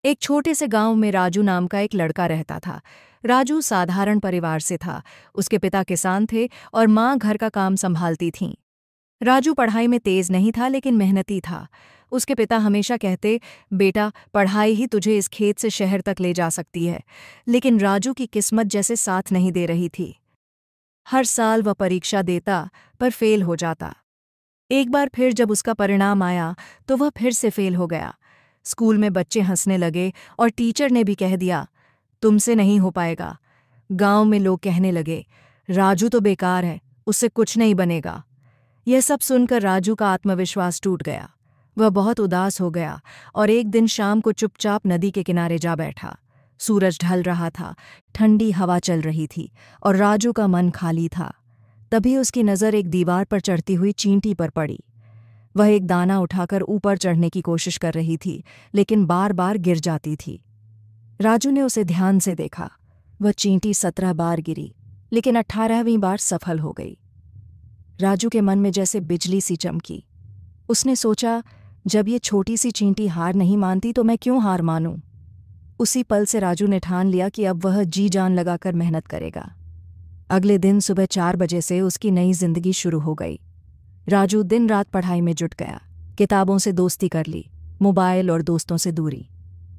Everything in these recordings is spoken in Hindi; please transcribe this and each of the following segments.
एक छोटे से गांव में राजू नाम का एक लड़का रहता था। राजू साधारण परिवार से था। उसके पिता किसान थे और माँ घर का काम संभालती थीं। राजू पढ़ाई में तेज नहीं था लेकिन मेहनती था। उसके पिता हमेशा कहते, बेटा पढ़ाई ही तुझे इस खेत से शहर तक ले जा सकती है। लेकिन राजू की किस्मत जैसे साथ नहीं दे रही थी। हर साल वह परीक्षा देता पर फेल हो जाता। एक बार फिर जब उसका परिणाम आया तो वह फिर से फेल हो गया। स्कूल में बच्चे हंसने लगे और टीचर ने भी कह दिया, तुमसे नहीं हो पाएगा। गांव में लोग कहने लगे, राजू तो बेकार है, उससे कुछ नहीं बनेगा। यह सब सुनकर राजू का आत्मविश्वास टूट गया। वह बहुत उदास हो गया और एक दिन शाम को चुपचाप नदी के किनारे जा बैठा। सूरज ढल रहा था, ठंडी हवा चल रही थी और राजू का मन खाली था। तभी उसकी नज़र एक दीवार पर चढ़ती हुई चींटी पर पड़ी। वह एक दाना उठाकर ऊपर चढ़ने की कोशिश कर रही थी, लेकिन बार बार गिर जाती थी। राजू ने उसे ध्यान से देखा। वह चींटी 17 बार गिरी, लेकिन 18वीं बार सफल हो गई। राजू के मन में जैसे बिजली सी चमकी। उसने सोचा, जब ये छोटी सी चींटी हार नहीं मानती तो मैं क्यों हार मानूं। उसी पल से राजू ने ठान लिया कि अब वह जी जान लगाकर मेहनत करेगा। अगले दिन सुबह 4 बजे से उसकी नई जिंदगी शुरू हो गई। राजू दिन रात पढ़ाई में जुट गया। किताबों से दोस्ती कर ली, मोबाइल और दोस्तों से दूरी।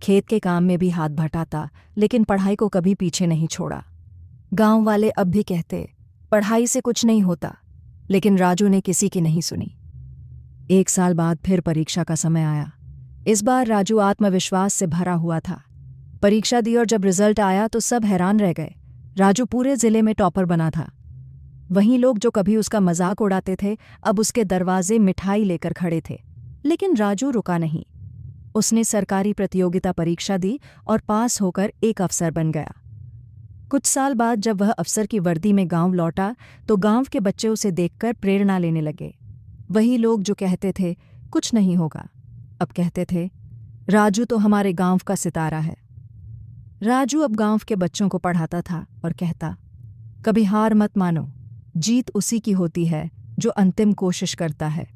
खेत के काम में भी हाथ बटाता, लेकिन पढ़ाई को कभी पीछे नहीं छोड़ा। गांव वाले अब भी कहते, पढ़ाई से कुछ नहीं होता, लेकिन राजू ने किसी की नहीं सुनी। 1 साल बाद फिर परीक्षा का समय आया। इस बार राजू आत्मविश्वास से भरा हुआ था। परीक्षा दी और जब रिजल्ट आया तो सब हैरान रह गए। राजू पूरे जिले में टॉपर बना था। वहीं लोग जो कभी उसका मजाक उड़ाते थे, अब उसके दरवाजे मिठाई लेकर खड़े थे। लेकिन राजू रुका नहीं। उसने सरकारी प्रतियोगिता परीक्षा दी और पास होकर एक अफसर बन गया। कुछ साल बाद जब वह अफसर की वर्दी में गांव लौटा तो गांव के बच्चे उसे देखकर प्रेरणा लेने लगे। वही लोग जो कहते थे कुछ नहीं होगा, अब कहते थे, राजू तो हमारे गांव का सितारा है। राजू अब गांव के बच्चों को पढ़ाता था और कहता, कभी हार मत मानो, जीत उसी की होती है जो अंतिम कोशिश करता है।